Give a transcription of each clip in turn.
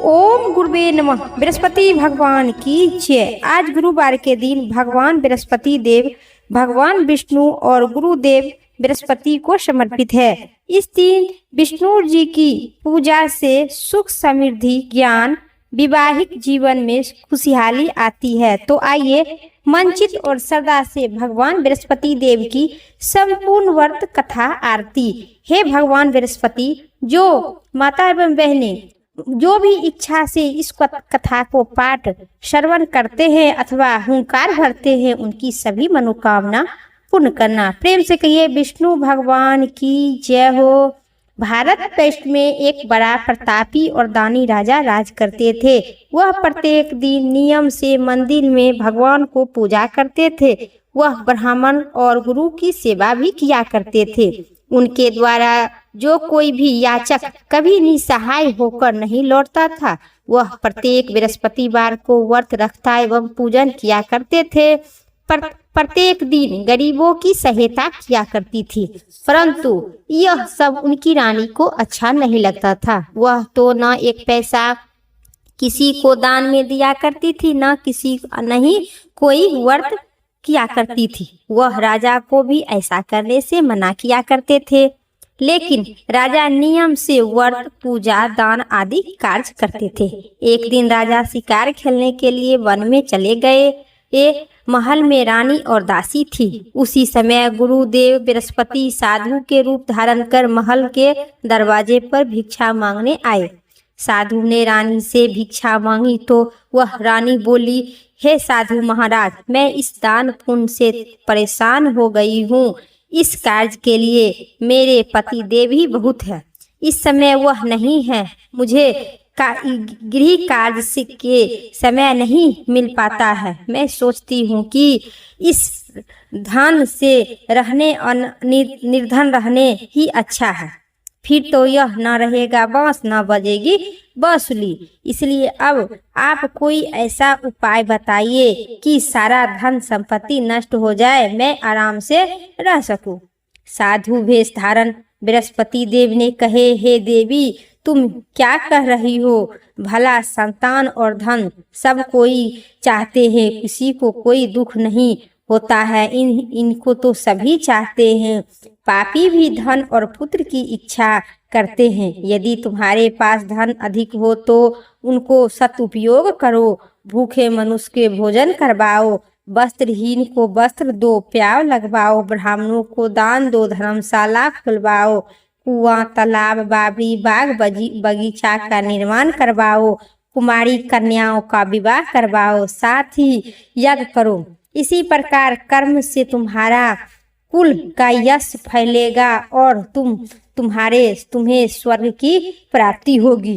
ओम गुरुवे नमः। बृहस्पति भगवान की जय। आज गुरुवार के दिन भगवान बृहस्पति देव भगवान विष्णु और गुरुदेव बृहस्पति को समर्पित है। इस दिन विष्णु जी की पूजा से सुख समृद्धि ज्ञान विवाहिक जीवन में खुशहाली आती है। तो आइए मनचित और श्रद्धा से भगवान बृहस्पति देव की संपूर्ण व्रत कथा आरती। हे भगवान बृहस्पति, जो माता एवं बहनें जो भी इच्छा से इस कथा को पाठ श्रवण करते हैं अथवा हुंकार भरते हैं, उनकी सभी मनोकामना पूर्ण करना। प्रेम से कहिए विष्णु भगवान की जय हो। भारत देश में एक बड़ा प्रतापी और दानी राजा राज करते थे। वह प्रत्येक दिन नियम से मंदिर में भगवान को पूजा करते थे। वह ब्राह्मण और गुरु की सेवा भी किया करते थे। उनके द्वारा जो कोई भी याचक कभी निसहाय होकर नहीं लौटता था, वह प्रत्येक बृहस्पतिवार को व्रत रखता एवं पूजन किया करते थे। प्रत्येक दिन गरीबों की सहायता किया करती थी, परंतु यह सब उनकी रानी को अच्छा नहीं लगता था। वह तो न एक पैसा किसी को दान में दिया करती थी, नहीं कोई व्रत किया करती थी। वह राजा को भी ऐसा करने से मना किया करते थे, लेकिन राजा नियम से व्रत पूजा दान आदि कार्य करते थे। एक दिन राजा शिकार खेलने के लिए वन में चले गए। एक महल में रानी और दासी थी। उसी समय गुरुदेव बृहस्पति साधु के रूप धारण कर महल के दरवाजे पर भिक्षा मांगने आए। साधु ने रानी से भिक्षा मांगी तो वह रानी बोली, हे साधु महाराज, मैं इस दान पुण्य से परेशान हो गई हूँ। इस कार्य के लिए मेरे पति देव ही बहुत है। इस समय वह नहीं है। मुझे गृह कार्य के समय नहीं मिल पाता है। मैं सोचती हूँ कि इस धन से रहने और निर्धन रहने ही अच्छा है। फिर तो यह न रहेगा बांस न बजेगी बांसुरी। इसलिए अब आप कोई ऐसा उपाय बताइए कि सारा धन संपत्ति नष्ट हो जाए, मैं आराम से रह सकूं। साधु वेश धारण बृहस्पति देव ने कहे, हे देवी, तुम क्या कह रही हो? भला संतान और धन सब कोई चाहते हैं, किसी को कोई दुख नहीं होता है। इनको तो सभी चाहते हैं। पापी भी धन और पुत्र की इच्छा करते हैं। यदि तुम्हारे पास धन अधिक हो तो उनको सदुपयोग करो। भूखे मनुष्य के भोजन करवाओ, वस्त्रहीन को वस्त्र दो, प्याव लगवाओ, ब्राह्मणों को दान दो, धर्मशाला खुलवाओ, कुआं तालाब बावड़ी बाग बगीचा का निर्माण करवाओ, कुमारी कन्याओं का विवाह करवाओ, साथ ही यज्ञ करो। इसी प्रकार कर्म से तुम्हारा कुल का यश फैलेगा और तुम्हें स्वर्ग की प्राप्ति होगी।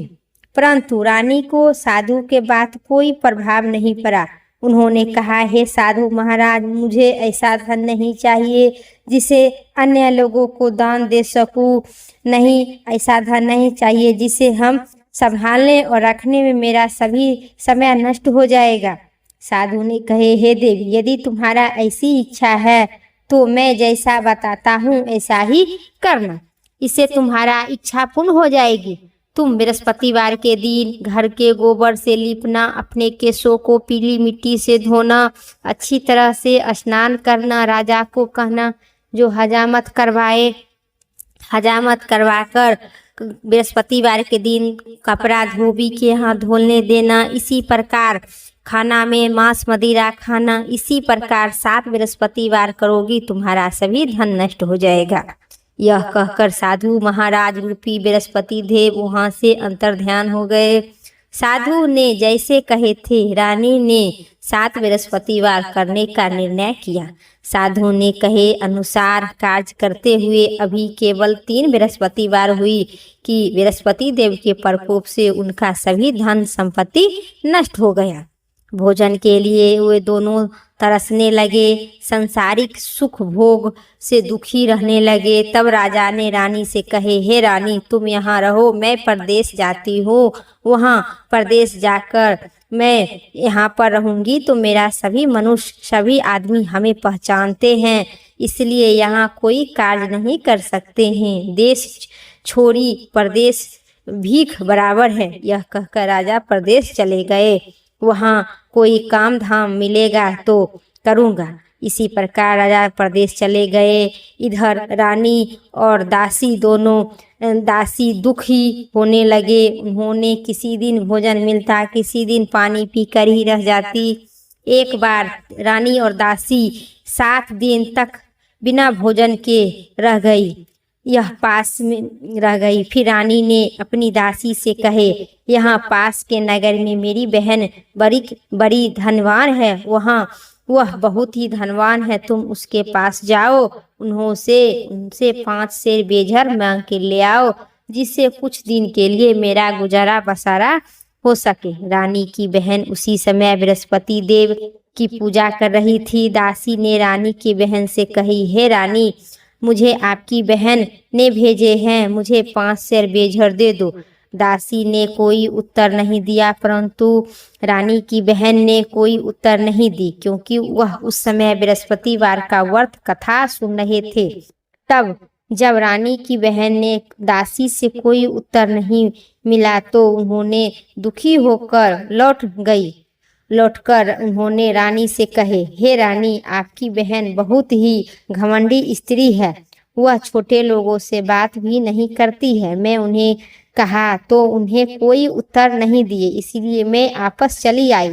परंतु रानी को साधु के बात कोई प्रभाव नहीं पड़ा। उन्होंने कहा, हे साधु महाराज, मुझे ऐसा धन नहीं चाहिए जिसे अन्य लोगों को दान दे सकूं। नहीं, ऐसा धन नहीं चाहिए जिसे हम संभालने और रखने में मेरा सभी समय नष्ट हो जाएगा। साधु ने कहे, हे देवी, यदि तुम्हारा ऐसी इच्छा है तो मैं जैसा बताता हूँ ऐसा ही करना। इससे तुम्हारा इच्छा पूर्ण हो जाएगी। तुम बृहस्पतिवार के दिन घर के गोबर से लीपना, अपने केशों को पीली मिट्टी से धोना, अच्छी तरह से स्नान करना, राजा को कहना जो हजामत करवाकर बृहस्पतिवार के दिन कपड़ा धोबी के यहाँ धोने देना। इसी प्रकार खाना में मांस मदिरा खाना। इसी प्रकार 7 बृहस्पतिवार करोगी, तुम्हारा सभी धन नष्ट हो जाएगा। यह कहकर साधु महाराज रूपी बृहस्पति देव वहां से अंतर्ध्यान हो गए। साधु ने जैसे कहे थे, रानी ने 7 बृहस्पतिवार करने का निर्णय किया। साधु ने कहे अनुसार कार्य करते हुए अभी केवल 3 बृहस्पतिवार हुई कि बृहस्पति देव के प्रकोप से उनका सभी धन संपत्ति नष्ट हो गया। भोजन के लिए वे दोनों तरसने लगे, संसारिक सुख भोग से दुखी रहने लगे। तब राजा ने रानी से कहे, हे रानी, तुम यहाँ रहो, मैं परदेश जाती हूँ। वहाँ परदेश जाकर मैं यहाँ पर रहूँगी तो मेरा सभी मनुष्य सभी आदमी हमें पहचानते हैं, इसलिए यहाँ कोई कार्य नहीं कर सकते हैं। देश छोड़ी परदेश भीख बराबर है। यह कहकर राजा प्रदेश चले गए। वहाँ कोई काम धाम मिलेगा तो करूँगा। इसी प्रकार राजा प्रदेश चले गए। इधर रानी और दासी दोनों दासी दुखी होने लगे। उन्होंने किसी दिन भोजन मिलता, किसी दिन पानी पीकर ही रह जाती। एक बार रानी और दासी 7 दिन तक बिना भोजन के रह गई। यह पास में रह गई। फिर रानी ने अपनी दासी से कहे, यहाँ पास के नगर में मेरी बहन बड़ी धनवान है। वह बहुत ही धनवान है। तुम उसके पास जाओ, उनसे 5 सेर बेझर मांग के ले आओ, जिससे कुछ दिन के लिए मेरा गुजारा बसारा हो सके। रानी की बहन उसी समय बृहस्पति देव की पूजा कर रही थी। दासी ने रानी की बहन से कही, हे रानी, मुझे आपकी बहन ने भेजे हैं, मुझे 5 सेर बेझर दे दो। दासी ने कोई उत्तर नहीं दिया, परंतु रानी की बहन ने कोई उत्तर नहीं दी, क्योंकि वह उस समय बृहस्पतिवार का व्रत कथा सुन रहे थे। तब जब रानी की बहन ने दासी से कोई उत्तर नहीं मिला तो उन्होंने दुखी होकर लौटकर उन्होंने रानी से कहे, हे रानी, आपकी बहन बहुत ही घमंडी स्त्री है। वह छोटे लोगों से बात भी नहीं करती है। मैं उन्हें कहा तो उन्हें कोई उत्तर नहीं दिए, इसलिए मैं वापस चली आई।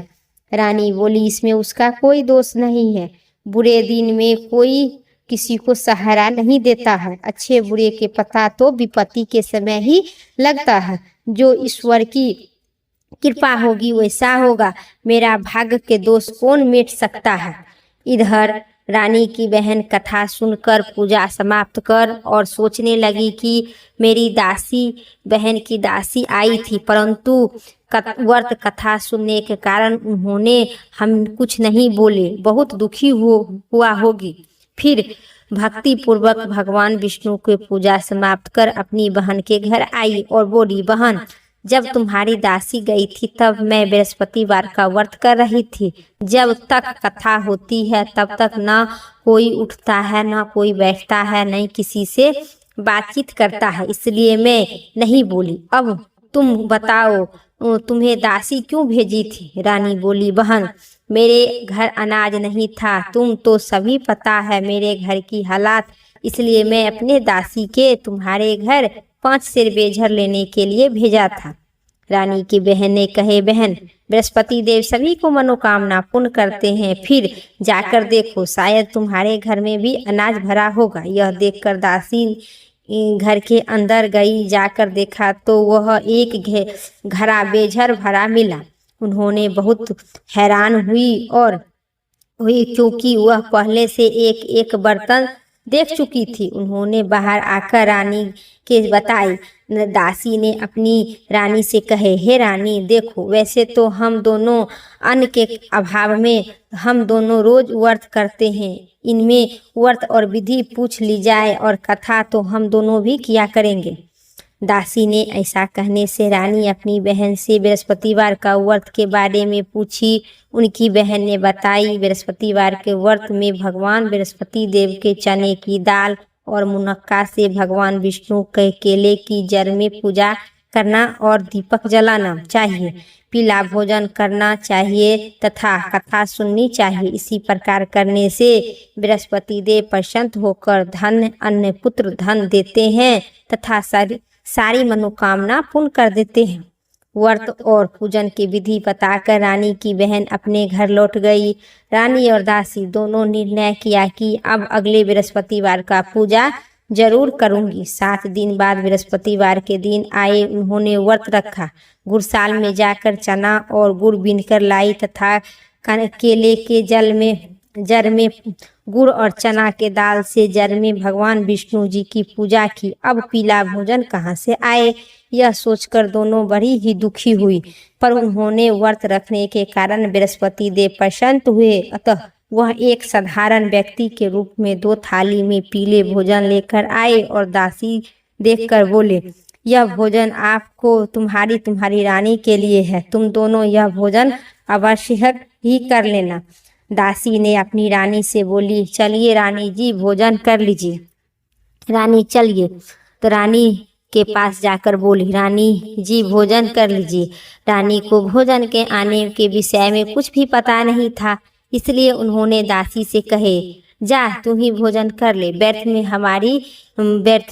रानी बोली, इसमें उसका कोई दोष नहीं है। बुरे दिन में कोई किसी को सहारा नहीं देता है। अच्छे बुरे के पता तो विपत्ति के समय ही लगता है। जो ईश्वर की कृपा होगी वैसा होगा। मेरा भाग्य के दोष कौन मिट सकता है। इधर रानी की बहन कथा सुनकर पूजा समाप्त कर और सोचने लगी कि मेरी बहन की दासी आई थी, परंतु व्रत कथा सुनने के कारण उन्होंने हम कुछ नहीं बोले, बहुत दुखी हुआ होगी। फिर भक्ति पूर्वक भगवान विष्णु की पूजा समाप्त कर अपनी बहन के घर आई और बोली, बहन, जब तुम्हारी दासी गई थी तब मैं बृहस्पतिवार का व्रत कर रही थी। जब तक कथा होती है तब तक ना कोई उठता है, ना कोई बैठता है, नहीं किसी से बातचीत करता है, इसलिए मैं नहीं बोली। अब तुम बताओ, तुम्हें दासी क्यों भेजी थी? रानी बोली, बहन, मेरे घर अनाज नहीं था। तुम तो सभी पता है मेरे घर की हालात, इसलिए मैं अपने दासी के तुम्हारे घर 5 सेर बेझर लेने के लिए भेजा था। रानी की बहन ने कहे, बहन, बृहस्पति देव सभी को मनोकामना पूर्ण करते हैं, फिर जाकर देखो, शायद तुम्हारे घर में भी अनाज भरा होगा। यह देखकर दासी घर के अंदर गई। जाकर देखा तो वह एक घड़ा बेझर भरा मिला। उन्होंने बहुत हैरान हुई क्योंकि वह पहले से एक बर्तन देख चुकी थी। उन्होंने बाहर आकर रानी के बताई। दासी ने अपनी रानी से कहे, हे रानी, देखो, वैसे तो हम दोनों अन्न के अभाव में हम दोनों रोज व्रत करते हैं। इनमें व्रत और विधि पूछ ली जाए और कथा तो हम दोनों भी किया करेंगे। दासी ने ऐसा कहने से रानी अपनी बहन से बृहस्पतिवार का व्रत के बारे में पूछी। उनकी बहन ने बताई, बृहस्पतिवार के व्रत में भगवान बृहस्पति देव के चने की दाल और मुनक्का से भगवान विष्णु के केले की जड़ में पूजा करना और दीपक जलाना चाहिए, पीला भोजन करना चाहिए तथा कथा सुननी चाहिए। इसी प्रकार करने से बृहस्पति देव प्रसन्न होकर धन, अन्न, पुत्र, धन देते हैं तथा सारी मनोकामना पूर्ण कर देते हैं। व्रत और पूजन की विधि बताकर रानी की बहन अपने घर लौट गई। रानी और दासी दोनों निर्णय किया कि अब अगले बृहस्पतिवार का पूजा जरूर करूंगी। 7 दिन बाद बृहस्पतिवार के दिन आए। उन्होंने व्रत रखा। गुड़साल में जाकर चना और गुड़ बीनकर लाई तथा केले के जड़ में गुड़ और चना के दाल से जड़ में भगवान विष्णु जी की पूजा की। अब पीला भोजन कहाँ से आए, यह सोचकर दोनों बड़ी ही दुखी हुई, पर उन्होंने व्रत रखने के कारण बृहस्पति देव प्रसन्न हुए। अतः वह एक साधारण व्यक्ति के रूप में 2 थाली में पीले भोजन लेकर आए और दासी देखकर बोले, यह भोजन आपको तुम्हारी रानी के लिए है। तुम दोनों यह भोजन अवश्य ही कर लेना। दासी ने अपनी रानी से बोली, चलिए रानी जी, भोजन कर लीजिए। रानी चलिए। तो रानी के पास जाकर बोली, रानी जी भोजन कर लीजिए। रानी को भोजन के आने के विषय में कुछ भी पता नहीं था, इसलिए उन्होंने दासी से कहे, जा तू ही भोजन कर ले, व्यर्थ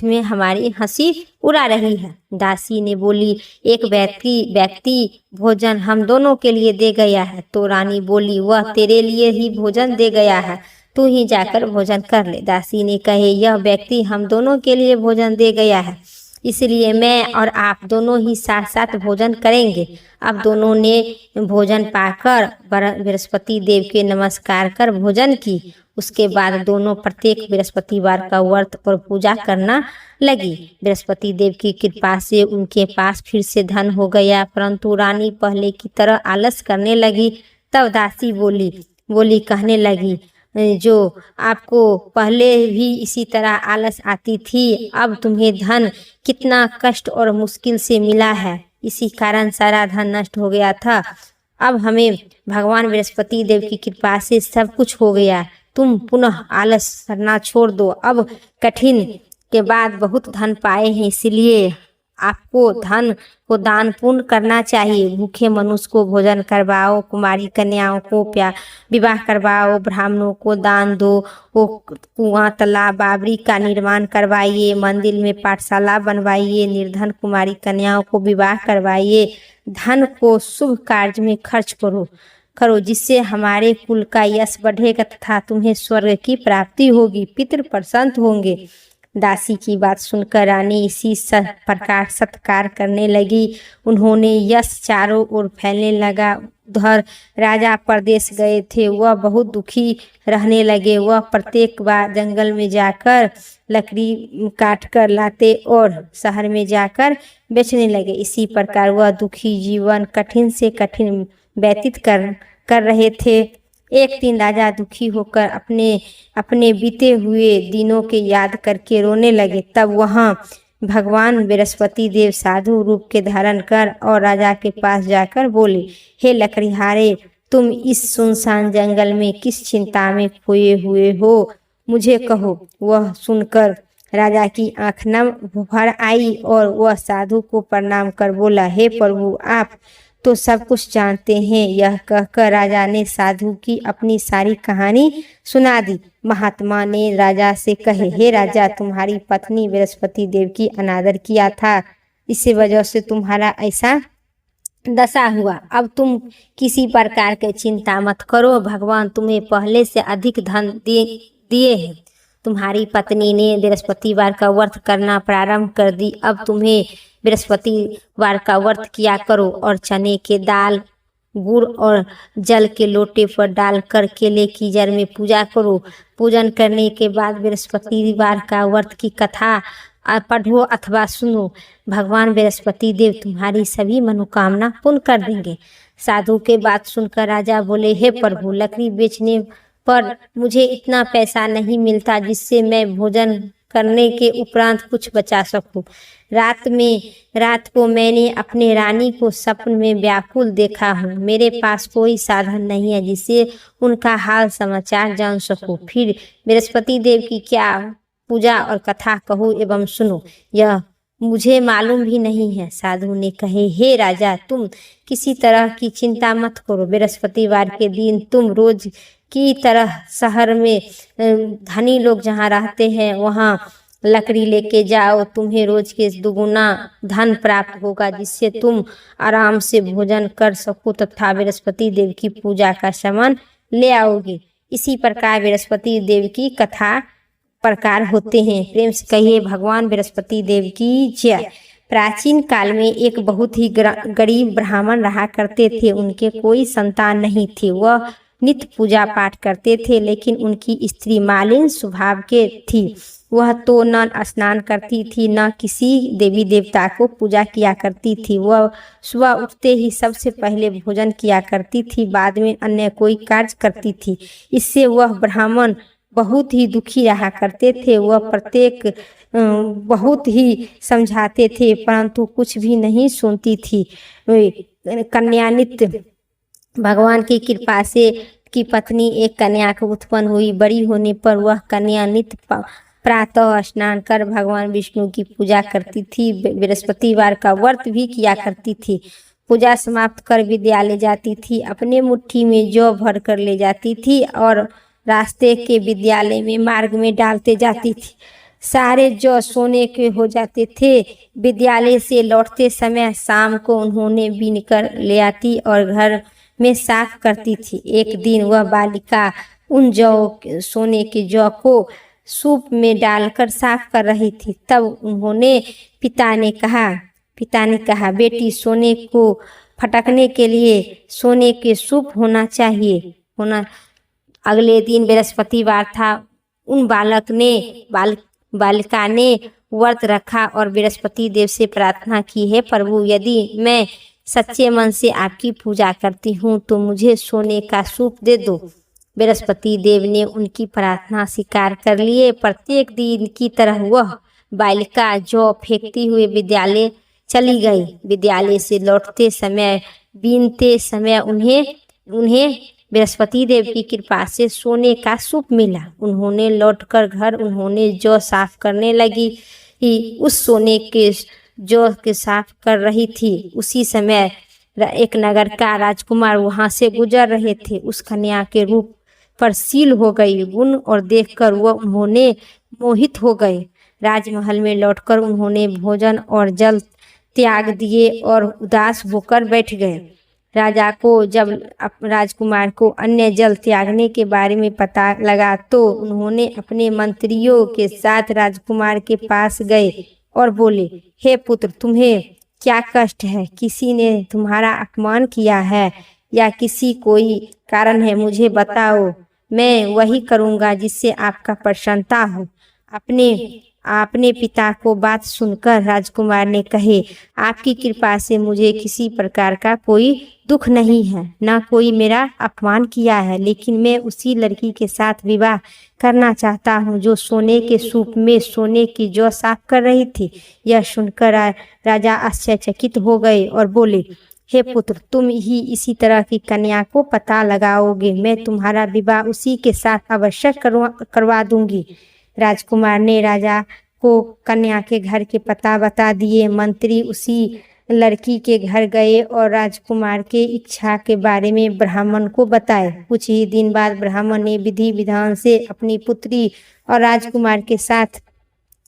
में हमारी हंसी उड़ा रही है। दासी ने बोली, एक व्यक्ति भोजन हम दोनों के लिए दे गया है। तो रानी बोली, वह तेरे लिए ही भोजन दे गया है, तू ही जाकर भोजन कर ले। दासी ने कहे, यह व्यक्ति हम दोनों के लिए भोजन दे गया है, इसलिए मैं और आप दोनों ही साथ साथ भोजन करेंगे। अब दोनों ने भोजन पाकर बृहस्पति देव के नमस्कार कर भोजन की। उसके बाद दोनों प्रत्येक बृहस्पतिवार का व्रत और पूजा करना लगी। बृहस्पति देव की कृपा से उनके पास फिर से धन हो गया, परंतु रानी पहले की तरह आलस करने लगी। तब दासी बोली कहने लगी, जो आपको पहले भी इसी तरह आलस आती थी, अब तुम्हें धन कितना कष्ट और मुश्किल से मिला है, इसी कारण सारा धन नष्ट हो गया था। अब हमें भगवान बृहस्पति देव की कृपा से सब कुछ हो गया, तुम पुनः आलस करना छोड़ दो। अब कठिन के बाद बहुत धन पाए हैं, इसलिए आपको धन को दान पुण्य करना चाहिए। भूखे मनुष्य को भोजन करवाओ, कुमारी कन्याओं को विवाह करवाओ, ब्राह्मणों को दान दो, वो कुआं तालाब बावड़ी का निर्माण करवाइए, मंदिर में पाठशाला बनवाइए, निर्धन कुमारी कन्याओं को विवाह करवाइए। धन को शुभ कार्य में खर्च करो, जिससे हमारे कुल का यश बढ़ेगा तथा तुम्हें स्वर्ग की प्राप्ति होगी, पितृ प्रसन्न होंगे। दासी की बात सुनकर रानी इसी प्रकार सत्कार करने लगी। उन्होंने यश चारों ओर फैलने लगा। उधर राजा परदेश गए थे, वह बहुत दुखी रहने लगे। वह प्रत्येक बार जंगल में जाकर लकड़ी काट कर लाते और शहर में जाकर बेचने लगे। इसी प्रकार वह दुखी जीवन कठिन से कठिन व्यतीत कर रहे थे। एक दिन राजा दुखी होकर अपने बीते हुए दिनों के याद करके रोने लगे। तब वहाँ भगवान बृहस्पति देव साधु रूप के धारण कर और राजा के पास जाकर बोले, हे लकड़हारे, तुम इस सुनसान जंगल में किस चिंता में खोए हुए हो, मुझे कहो। वह सुनकर राजा की आंख नम भर आई और वह साधु को प्रणाम कर बोला, हे प्रभु, आप तो सब कुछ जानते हैं। यह कहकर राजा ने साधु की अपनी सारी कहानी सुना दी। महात्मा ने राजा से कहे, हे राजा, तुम्हारी पत्नी बृहस्पति देव की अनादर किया था, इसी वजह से तुम्हारा ऐसा दशा हुआ। अब तुम किसी प्रकार की चिंता मत करो, भगवान तुम्हें पहले से अधिक धन दिए हैं। तुम्हारी पत्नी ने बृहस्पतिवार का व्रत करना प्रारंभ कर दी। अब तुम्हें बृहस्पतिवार का व्रत किया करो और चने के दाल, गुड़ और जल के लोटे पर डालकर केले की जड़ में पूजा करो। पूजन करने के बाद बृहस्पतिवार का व्रत की कथा पढ़ो अथवा सुनो। भगवान बृहस्पति देव तुम्हारी सभी मनोकामना पूर्ण कर देंगे। साधु के बात सुनकर राजा बोले, हे प्रभु, लकड़ी बेचने पर मुझे इतना पैसा नहीं मिलता जिससे मैं भोजन करने के उपरांत कुछ बचा सकूं। रात को मैंने अपने रानी को सपन में व्याकुल देखा हूँ। मेरे पास कोई साधन नहीं है जिससे उनका हाल समाचार जान सकूं। फिर बृहस्पति देव की क्या पूजा और कथा कहूँ एवं सुनो, यह मुझे मालूम भी नहीं है। साधु ने कहे, हे राजा, तुम किसी तरह की चिंता मत करो। बृहस्पतिवार के दिन तुम रोज की तरह शहर में धनी लोग जहाँ रहते हैं वहाँ लकड़ी लेके जाओ। तुम्हें रोज के दुगुना धन प्राप्त होगा, जिससे तुम आराम से भोजन कर सको तथा बृहस्पति देव की पूजा का सामान ले आओगे। इसी प्रकार बृहस्पति देव की कथा प्रकार होते हैं। प्रेम से कहिए, भगवान बृहस्पति देव की जय। प्राचीन काल में एक बहुत ही गरीब ब्राह्मण रहा करते थे। उनके कोई संतान नहीं थी। वह नित्य पूजा पाठ करते थे, लेकिन उनकी स्त्री मालिन स्वभाव के थी। वह तो न स्नान करती थी, न किसी देवी देवता को पूजा किया करती थी। वह सुबह उठते ही सबसे पहले भोजन किया करती थी, बाद में अन्य कोई कार्य करती थी। इससे वह ब्राह्मण बहुत ही दुखी रहा करते थे। वह प्रत्येक बहुत ही समझाते थे, परंतु कुछ भी नहीं सुनती थी। कन्यानित भगवान की कृपा से की पत्नी एक कन्या को उत्पन्न हुई। बड़ी होने पर वह कन्या नित्य प्रातः स्नान कर भगवान विष्णु की पूजा करती थी। बृहस्पतिवार का व्रत भी किया करती थी। पूजा समाप्त कर विद्यालय जाती थी। अपने मुट्ठी में जौ भर कर ले जाती थी और रास्ते के विद्यालय में मार्ग में डालते जाती थी। सारे जौ सोने के हो जाते थे। विद्यालय से लौटते समय शाम को उन्होंने बीन कर ले आती और घर में साफ करती थी। एक दिन वह बालिका उन सोने के जौ को सूप में डालकर साफ कर रही थी। तब उन्होंने पिता ने कहा बेटी, सोने को फटकने के लिए सोने के सूप होना चाहिए होना। अगले दिन बृहस्पतिवार था। उन बालिका ने व्रत रखा और बृहस्पति देव से प्रार्थना की, है प्रभु, यदि मैं सच्चे मन से आपकी पूजा करती हूँ तो मुझे सोने का सूप दे दो। बृहस्पति देव ने उनकी प्रार्थना स्वीकार कर लिए। प्रत्येक दिन की तरह वह बालिका जौ फेंकती हुए विद्यालय चली गई। विद्यालय से लौटते समय बीनते समय उन्हें बृहस्पति देव की कृपा से सोने का सूप मिला। उन्होंने लौटकर घर उन्होंने जौ साफ करने लगी। उस सोने के जौ के साफ कर रही थी। उसी समय एक नगर का राजकुमार वहां से गुजर रहे थे। उस कन्या के रूप पर सील हो गई गुण और देखकर उन्होंने मोहित हो गए। राजमहल में लौटकर उन्होंने भोजन और जल त्याग दिए और उदास होकर बैठ गए। राजा को जब राजकुमार को अन्य जल त्यागने के बारे में पता लगा तो उन्होंने अपने मंत्रियों के साथ राजकुमार के पास गए और बोले, हे पुत्र, तुम्हें क्या कष्ट है? किसी ने तुम्हारा अपमान किया है या कोई कारण है? मुझे बताओ, मैं वही करूँगा जिससे आपका प्रसन्नता हो। अपने पिता को बात सुनकर राजकुमार ने कहे, आपकी कृपा से मुझे किसी प्रकार का कोई दुख नहीं है, ना कोई मेरा अपमान किया है, लेकिन मैं उसी लड़की के साथ विवाह करना चाहता हूँ जो सोने के सूप में सोने की जौ साफ कर रही थी। यह सुनकर राजा आश्चर्यचकित हो गए और बोले, हे पुत्र, तुम ही इसी तरह की कन्या को पता लगाओगे। मैं तुम्हारा विवाह उसी के साथ अवश्य करवा दूंगी। राजकुमार ने राजा को कन्या के घर के पता बता दिए। मंत्री उसी लड़की के घर गए और राजकुमार के इच्छा के बारे में ब्राह्मण को बताए। कुछ ही दिन बाद ब्राह्मण ने विधि विधान से अपनी पुत्री और राजकुमार के साथ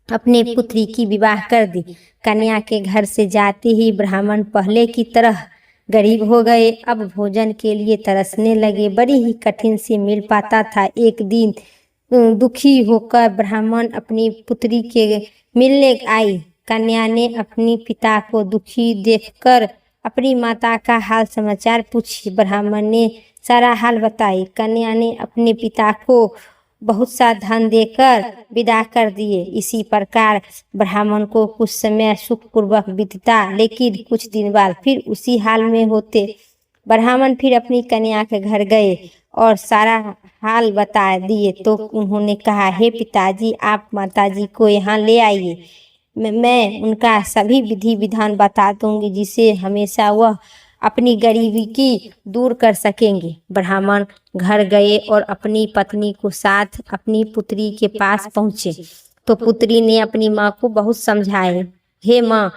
अपने पुत्री की विवाह कर दी। कन्या के घर से जाते ही ब्राह्मण पहले की तरह गरीब हो गए। अब भोजन के लिए तरसने लगे। बड़ी ही कठिन से मिल पाता था। एक दिन दुखी होकर ब्राह्मण अपनी पुत्री के मिलने आई। कन्या ने अपने पिता को दुखी देखकर अपनी माता का हाल समाचार पूछी। ब्राह्मण ने सारा हाल बताई। कन्या ने अपने पिता को बहुत सा धन देकर विदा कर दिए। इसी प्रकार ब्राह्मण को कुछ समय सुखपूर्वक बीतता, लेकिन कुछ दिन बाद फिर उसी हाल में होते। ब्राह्मण फिर अपनी कन्या के घर गए और सारा हाल बता दिए तो उन्होंने कहा, हे पिताजी, आप माताजी को यहाँ ले आइए। मैं उनका सभी विधि विधान बता दूंगी जिसे हमेशा वह अपनी गरीबी की दूर कर सकेंगे। ब्राह्मण घर गए और अपनी पत्नी को साथ अपनी पुत्री के पास पहुँचे तो पुत्री ने अपनी माँ को बहुत समझाए। हे माँ,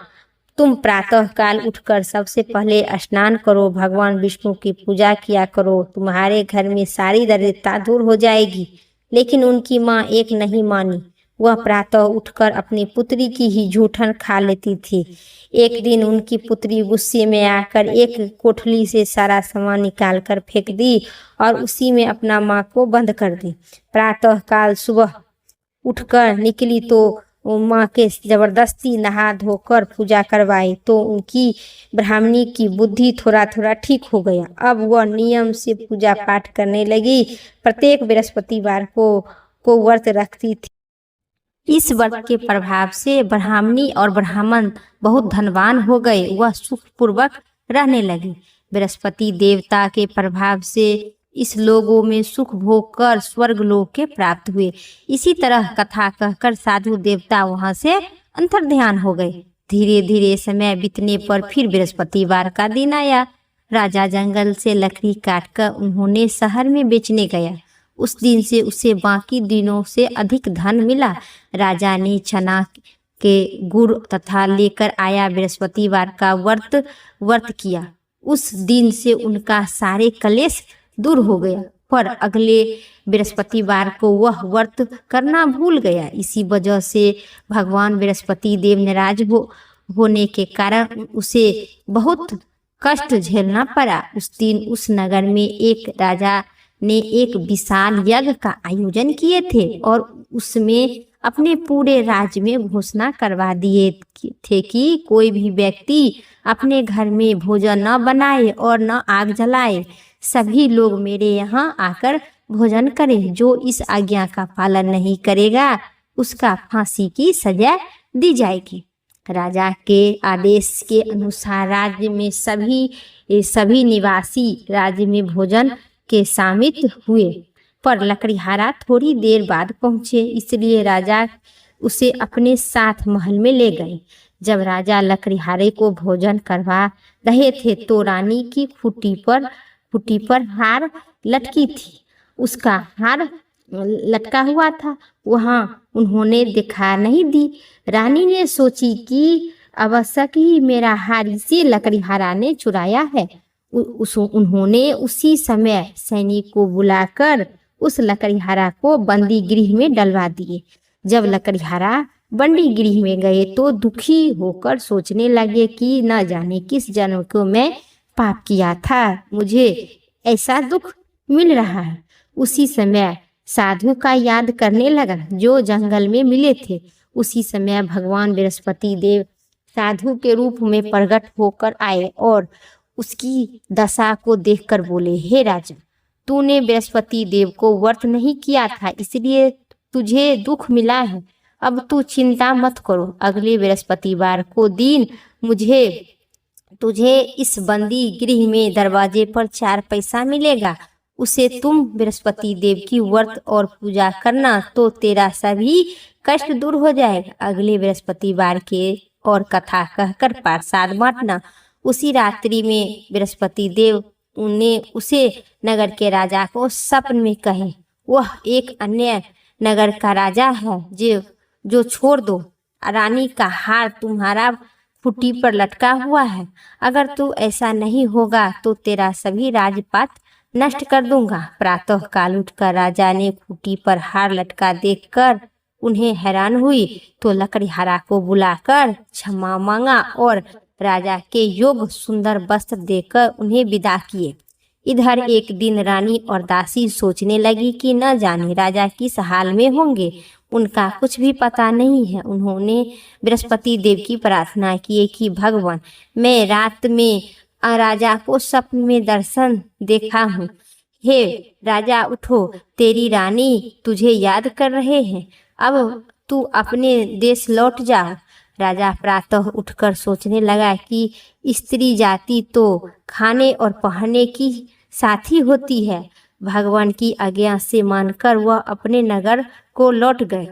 तुम प्रातः काल उठकर सबसे पहले स्नान करो, भगवान विष्णु की पूजा किया करो, तुम्हारे घर में सारी दरिद्रता दूर हो जाएगी। लेकिन उनकी माँ एक नहीं मानी। वह प्रातः उठकर अपनी पुत्री की ही जूठन खा लेती थी। एक दिन उनकी पुत्री गुस्से में आकर एक कोठली से सारा सामान निकाल कर फेंक दी और उसी में अपना माँ को बंद कर दी। प्रातः काल सुबह उठकर निकली तो माँ के जबरदस्ती नहा धोकर पूजा करवाई तो उनकी ब्राह्मणी की बुद्धि थोड़ा थोड़ा ठीक हो गया। अब वह नियम से पूजा पाठ करने लगी। प्रत्येक बृहस्पतिवार को व्रत रखती थी। इस व्रत के प्रभाव से ब्राह्मणी और ब्राह्मण बहुत धनवान हो गए। वह सुखपूर्वक रहने लगे। बृहस्पति देवता के प्रभाव से इस लोगों में सुख भोग कर स्वर्ग लोक के प्राप्त हुए। इसी तरह कथा कहकर साधु देवता वहां से अंतर्ध्यान हो गए। धीरे धीरे समय बीतने पर फिर बृहस्पतिवार का दिन आया। राजा जंगल से लकड़ी काटकर उन्होंने शहर में बेचने गया। उस दिन से उसे बाकी दिनों से अधिक धन मिला। राजा ने चना के गुड़ तथा लेकर आया बृहस्पतिवार का व्रत किया। उस दिन से उनका सारे क्लेश दूर हो गया, पर अगले बृहस्पतिवार को वह व्रत करना भूल गया। इसी वजह से भगवान बृहस्पति देव नाराज होने के कारण उसे बहुत कष्ट झेलना पड़ा। उस दिन उस नगर में एक राजा ने एक विशाल यज्ञ का आयोजन किए थे और उसमें अपने पूरे राज्य में घोषणा करवा दिए थे कि कोई भी व्यक्ति अपने घर में भोजन न बनाए और न आग जलाए। सभी लोग मेरे यहाँ आकर भोजन करें। जो इस आज्ञा का पालन नहीं करेगा उसका फांसी की सजा दी जाएगी। राजा के आदेश के अनुसार राज्य में सभी निवासी राज्य में भोजन के शामिल हुए, पर लकड़ीहारा थोड़ी देर बाद पहुँचे, इसलिए राजा उसे अपने साथ महल में ले गए। जब राजा लकड़ीहारे को भोजन करवा रहे थे तो रानी की खूंटी पर हार लटकी थी। उसका हार लटका हुआ था, वहाँ उन्होंने दिखा नहीं दी। रानी ने सोची कि आवश्यक ही मेरा हार इसी लकड़ीहारा ने चुराया है। उन्होंने उसी समय सैनिक को बुलाकर उस लकड़ीहारा को बंदी गृह में डलवा दिए। जब लकड़ीहारा बंदी गृह में गए तो दुखी होकर सोचने लगे कि न जाने किस जन्म को मैं पाप किया था, मुझे ऐसा दुख मिल रहा है। उसी समय साधु का याद करने लगा जो जंगल में मिले थे। उसी समय भगवान बृहस्पति देव साधु के रूप में प्रकट होकर आए और उसकी दशा को देखकर बोले, हे राजा, तूने बृहस्पति देव को व्रत नहीं किया था, इसलिए तुझे दुख मिला है। अब तू चिंता मत करो, अगले बृहस्पतिवार को दिन तुझे इस बंदी गृह में दरवाजे पर 4 पैसा मिलेगा। उसे तुम बृहस्पति देव की व्रत और पूजा करना तो तेरा सभी कष्ट दूर हो जाएगा। अगले बृहस्पतिवार के और कथा कहकर प्रसाद बांटना। उसी रात्रि में बृहस्पति देव ने उसे नगर के राजा को स्वप्न में कहे, वह एक अन्य नगर का राजा है जो छोड़ दो। रानी का हार तुम्हारा खूंटी पर लटका हुआ है। अगर तू ऐसा नहीं होगा तो तेरा सभी राजपाट नष्ट कर दूंगा। प्रातः काल उठकर राजा ने खूंटी पर हार लटका देखकर उन्हें हैरान हुई तो लकड़ीहारा को बुलाकर क्षमा मांगा और राजा के योग्य सुंदर वस्त्र देकर उन्हें विदा किए। इधर एक दिन रानी और दासी सोचने लगी कि न जाने राजा किस हाल में होंगे, उनका कुछ भी पता नहीं है। उन्होंने बृहस्पति देव की प्रार्थना की कि भगवान, मैं रात में राजा को स्वप्न में दर्शन देखा हूँ। हे राजा उठो, तेरी रानी तुझे याद कर रहे हैं, अब तू अपने देश लौट जा। राजा प्रातः उठकर सोचने लगा कि स्त्री जाति तो खाने और पहनने की साथी होती है। भगवान की आज्ञा से मानकर वह अपने नगर को लौट गए।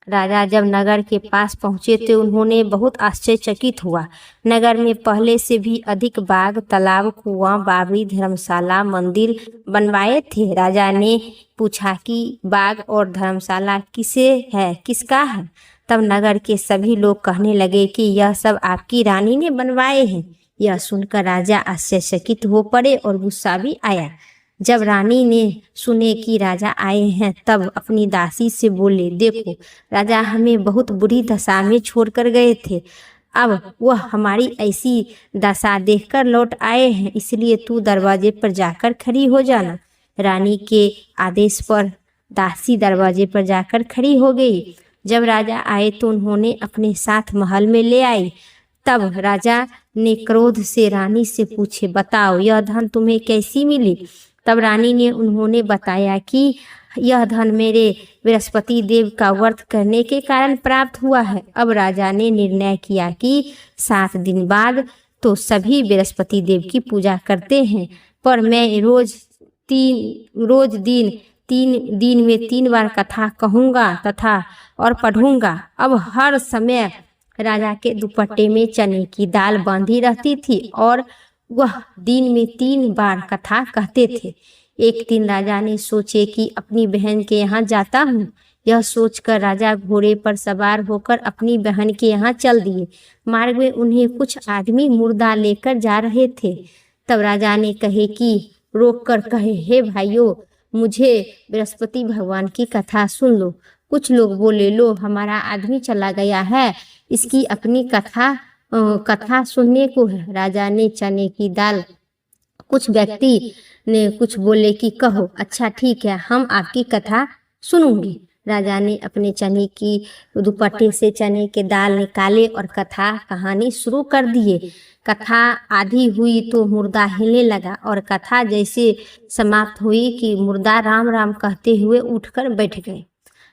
राजा जब नगर के पास पहुंचे तो उन्होंने बहुत आश्चर्यचकित हुआ। नगर में पहले से भी अधिक बाग, तालाब, कुआं, बावड़ी, धर्मशाला, मंदिर बनवाए थे। राजा ने पूछा कि बाग और धर्मशाला किसका है? तब नगर के सभी लोग कहने लगे कि यह सब आपकी रानी ने बनवाए हैं। यह सुनकर राजा आश्चर्यचकित हो पड़े और गुस्सा भी आया। जब रानी ने सुने कि राजा आए हैं तब अपनी दासी से बोले, देखो राजा हमें बहुत बुरी दशा में छोड़कर गए थे, अब वह हमारी ऐसी दशा देखकर लौट आए हैं, इसलिए तू दरवाजे पर जाकर खड़ी हो जाना। रानी के आदेश पर दासी दरवाजे पर जाकर खड़ी हो गई। जब राजा आए तो उन्होंने अपने साथ महल में ले आई। तब राजा ने क्रोध से रानी से पूछे, बताओ यह धन तुम्हें कैसी मिली? तब रानी ने उन्होंने बताया कि यह धन मेरे बृहस्पति देव का व्रत करने के कारण प्राप्त हुआ है। अब राजा ने निर्णय किया कि 7 दिन बाद तो सभी बृहस्पति देव की पूजा करते हैं, पर मैं रोज दिन में 3 बार कथा कहूँगा तथा और पढ़ूंगा। अब हर समय राजा के दुपट्टे में चने की दाल बांधी रहती थी और वह दिन में 3 बार कथा कहते थे। एक दिन राजा ने सोचे कि अपनी बहन के यहाँ जाता हूँ। यह सोचकर राजा घोड़े पर सवार होकर अपनी बहन के यहाँ चल दिए। मार्ग में उन्हें कुछ आदमी मुर्दा लेकर जा रहे थे। तब राजा ने कहे कि रोक कर कहे, हे भाइयों, मुझे बृहस्पति भगवान की कथा सुन लो। कुछ लोग बोले, लो हमारा आदमी चला गया है, इसकी अपनी कथा सुनने को है। राजा ने चने की दाल, कुछ व्यक्ति ने कुछ बोले कि कहो। अच्छा ठीक है, हम आपकी कथा सुनूंगी। राजा ने अपने चने की दुपट्टे से चने के दाल निकाले और कथा कहानी शुरू कर दिए। कथा आधी हुई तो मुर्दा हिलने लगा और कथा जैसे समाप्त हुई कि मुर्दा राम राम कहते हुए उठकर बैठ गए।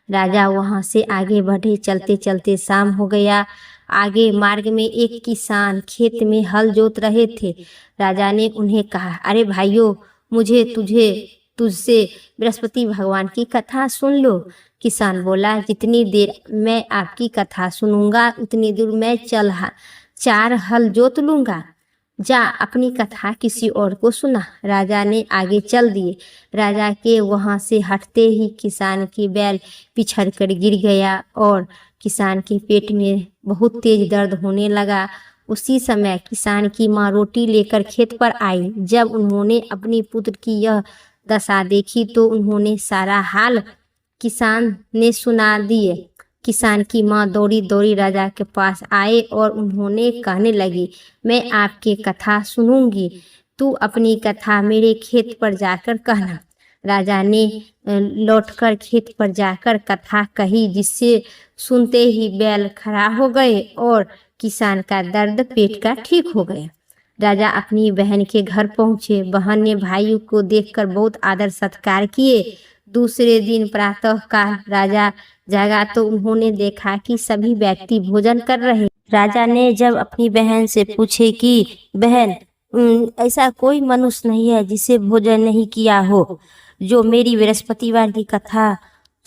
राजा वहां से आगे बढ़े। चलते चलते शाम हो गया। आगे मार्ग में एक किसान खेत में हल जोत रहे थे। राजा ने उन्हें कहा, अरे भाइयों, मुझे तुझसे बृहस्पति भगवान की कथा सुन लो। किसान बोला, जितनी देर मैं आपकी कथा सुनूंगा उतनी दूर मैं 4 हल जोत लूंगा। जा अपनी कथा किसी और को सुना। राजा ने आगे चल दिए। राजा के वहां से हटते ही किसान की बैल पिछड़ कर गिर गया और किसान के पेट में बहुत तेज दर्द होने लगा। उसी समय किसान की माँ रोटी लेकर खेत पर आई। जब उन्होंने अपनी पुत्र की यह दशा देखी तो उन्होंने सारा हाल किसान ने सुना दिए। किसान की माँ दौड़ी दौड़ी राजा के पास आए और उन्होंने कहने लगी, मैं आपकी कथा सुनूंगी, तू अपनी कथा मेरे खेत पर जाकर कहना। राजा ने लौटकर खेत पर जाकर कथा कही, जिससे सुनते ही बैल खड़ा हो गए और किसान का दर्द पेट का ठीक हो गया। राजा अपनी बहन के घर पहुंचे। बहन ने भाई को देखकर बहुत आदर सत्कार किए। दूसरे दिन प्रातः काल राजा जागा तो उन्होंने देखा कि सभी व्यक्ति भोजन कर रहे। राजा ने जब अपनी बहन से पूछे कि बहन, ऐसा कोई मनुष्य नहीं है जिसे भोजन नहीं किया हो, जो मेरी बृहस्पतिवार की कथा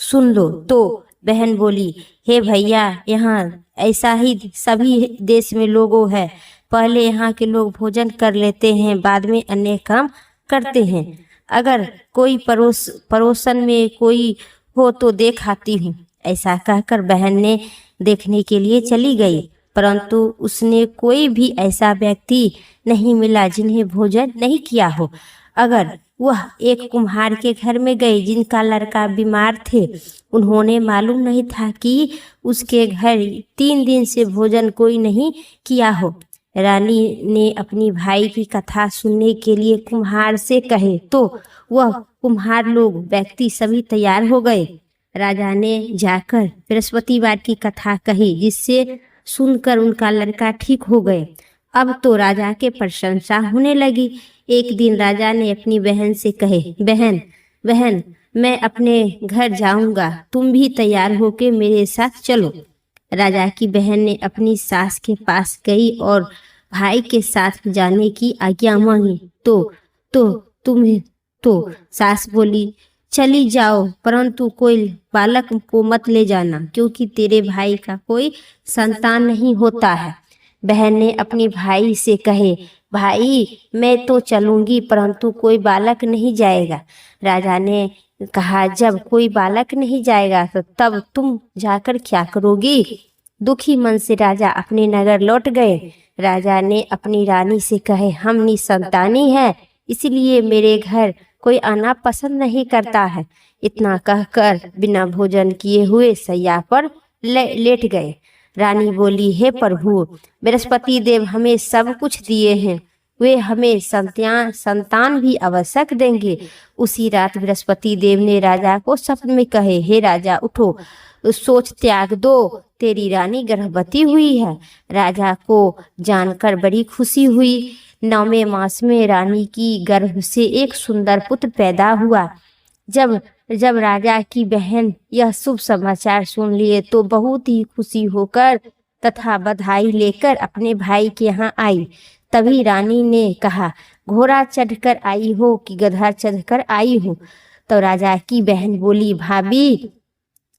सुन लो। तो बहन बोली, हे भैया, यहाँ ऐसा ही सभी देश में लोगों है। पहले यहाँ के लोग भोजन कर लेते हैं, बाद में अन्य काम करते हैं। अगर कोई पड़ोसन में कोई हो तो देख आती हूँ। ऐसा कहकर बहन ने देखने के लिए चली गई, परंतु उसने कोई भी ऐसा व्यक्ति नहीं मिला जिन्हें भोजन नहीं किया हो। अगर वह एक कुम्हार के घर में गई जिनका लड़का बीमार थे। उन्होंने मालूम नहीं था कि उसके घर 3 दिन से भोजन कोई नहीं किया हो। रानी ने अपनी भाई की कथा सुनने के लिए कुम्हार से कहे तो वह कुम्हार लोग व्यक्ति सभी तैयार हो गए। राजा ने जाकर बृहस्पतिवार की कथा कही, जिससे सुनकर उनका लड़का ठीक हो गए। अब तो राजा के प्रशंसा होने लगी। एक दिन राजा ने अपनी बहन से कहे, बहन, मैं अपने घर जाऊंगा, तुम भी तैयार होकर मेरे साथ चलो। राजा की बहन ने अपनी सास के पास गई और भाई के साथ जाने की आज्ञा मांगी। तो सास बोली, चली जाओ, परंतु कोई बालक को मत ले जाना, क्योंकि तेरे भाई का कोई संतान नहीं होता है। बहन ने अपनी भाई से कहे, भाई, मैं तो चलूंगी, परंतु कोई बालक नहीं जाएगा। राजा ने कहा, जब कोई बालक नहीं जाएगा तो तब तुम जाकर क्या करोगी? दुखी मन से राजा अपने नगर लौट गए। राजा ने अपनी रानी से कहे, हम निसंतानी है, इसलिए मेरे घर कोई आना पसंद नहीं करता है। इतना कहकर बिना भोजन किए हुए सैया पर लेट गए। रानी बोली, हे प्रभु, बृहस्पति देव हमें सब कुछ दिए हैं, वे हमें संतान भी आवश्यक देंगे। उसी रात बृहस्पति देव ने राजा को स्वप्न में कहे, हे राजा, उठो, सोच त्याग दो, तेरी रानी गर्भवती हुई है। राजा को जानकर बड़ी खुशी हुई। 9वें मास में रानी की गर्भ से एक सुंदर पुत्र पैदा हुआ। जब राजा की बहन यह शुभ समाचार सुन लिए तो बहुत ही खुशी होकर तथा बधाई लेकर अपने भाई के यहाँ आई। तभी रानी ने कहा, घोड़ा चढ़कर आई हो कि गधा चढ़कर आई हो? तो राजा की बहन बोली, भाभी,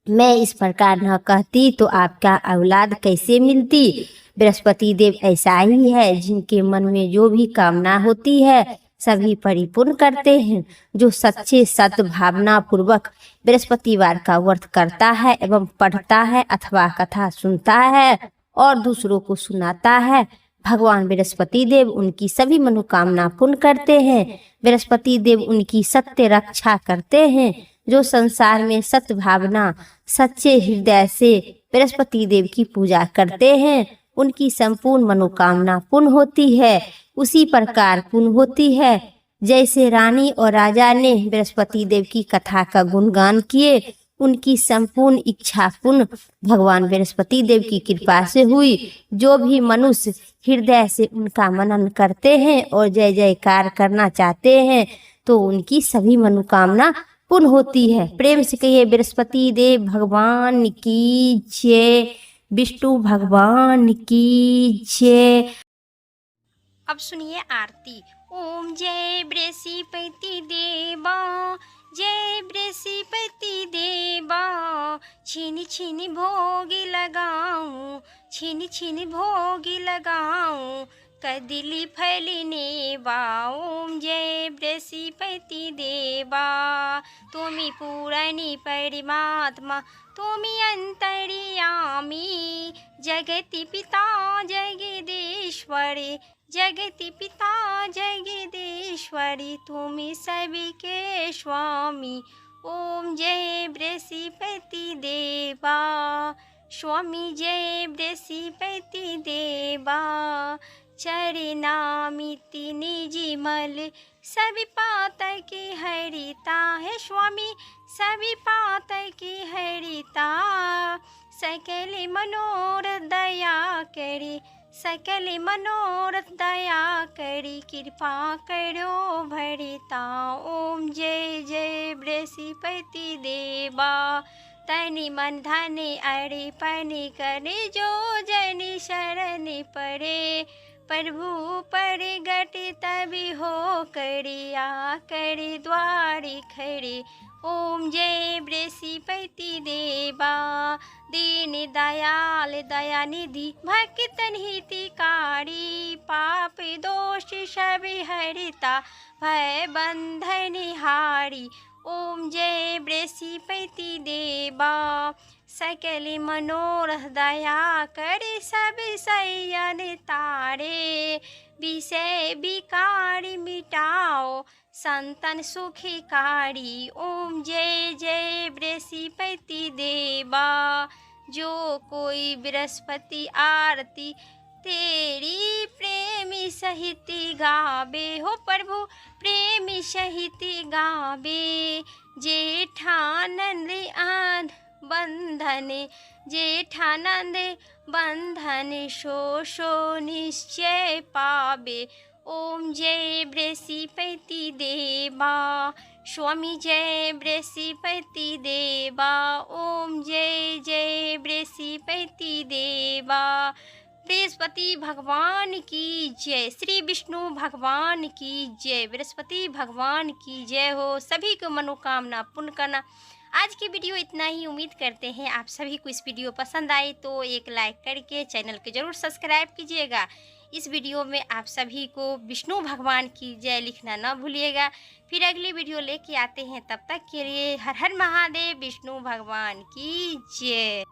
मैं इस प्रकार न कहती तो आपका औलाद कैसे मिलती? बृहस्पति देव ऐसा ही है, जिनके मन में जो भी कामना होती है सभी परिपूर्ण करते हैं। जो सच्चे सद्भावना पूर्वक बृहस्पतिवार का व्रत करता है एवं पढ़ता है अथवा कथा सुनता है और दूसरों को सुनाता है, भगवान बृहस्पति देव उनकी सभी मनोकामना पूर्ण करते हैं। बृहस्पति देव उनकी सत्य रक्षा करते हैं। जो संसार में सत्य भावना सच्चे हृदय से बृहस्पति देव की पूजा करते हैं, उनकी संपूर्ण मनोकामना पूर्ण होती है। उसी प्रकार पूर्ण होती है जैसे रानी और राजा ने बृहस्पति देव की कथा का गुणगान किए, उनकी संपूर्ण इच्छा पूर्ण भगवान बृहस्पति देव की कृपा से हुई। जो भी मनुष्य हृदय से उनका मनन करते हैं और जय जयकार करना चाहते हैं तो उनकी सभी मनोकामना पूर्ण होती है। प्रेम से कहिए बृहस्पति देव भगवान की जय, विष्णु भगवान की जय। अब सुनिए आरती। ओम जय बृहस्पति देवा, जय बृहस्पति देवा, छिन छिन भोग लगाऊं, छिन छिन भोग लगाऊं, कदली फलने बा। ओम जय बृहस्पति देवा, तुमी पूरणी परमात्मा, तुमी अंतर्यामी, जगति पिता जगदीश्वरी, जगति पिता जगदीश्वरी, तुमी सभी के स्वामी। ओम जय बृहस्पति देवा, स्वामी जय बृहस्पति देवा, चरनामिति निजिमल, सभी पातक की हरिता है स्वामी, सभी पातक की हरिता। सकल मनोरथ दया करे, सकल मनोरथ दया करी, कृपा करो भरिता। ओम जय जय बृहस्पति देवा, तनि मन धन अर्पण करे, जो जन शरण पड़े, प्रभु परगट तभी हो करिया, कर द्वार खड़े। ओम जय बृहस्पति देवा, दीन दयाल दयानिधि, भक्तन हितकारी, पाप दोष सब हरिता, भय बंधन हारी। ओम जय बृहस्पति देवा, सकल मनोरथ दया करे, सब सयन तारे, विषय विकारी मिटाओ, संतन सुखकारी। ओम जय जय बृहस्पति देवा, जो कोई बृहस्पति आरती तेरी प्रेम सहित गावे, हो प्रभु प्रेम सहित गावे, जेठानंद आन बंधन, जेठानंद बंधन सो सो निश्चय पावे। ओम जय बृहस्पति देवा, स्वामी जय बृहस्पति देवा, ओम जय जय बृहस्पति देवा। बृहस्पति भगवान की जय, श्री विष्णु भगवान की जय, बृहस्पति भगवान की जय हो। सभी को मनोकामना पूर्ण करना। आज की वीडियो इतना ही। उम्मीद करते हैं आप सभी को इस वीडियो पसंद आई तो एक लाइक करके चैनल को जरूर सब्सक्राइब कीजिएगा। इस वीडियो में आप सभी को विष्णु भगवान की जय लिखना न भूलिएगा। फिर अगली वीडियो लेके आते हैं, तब तक के लिए हर हर महादेव, विष्णु भगवान की जय।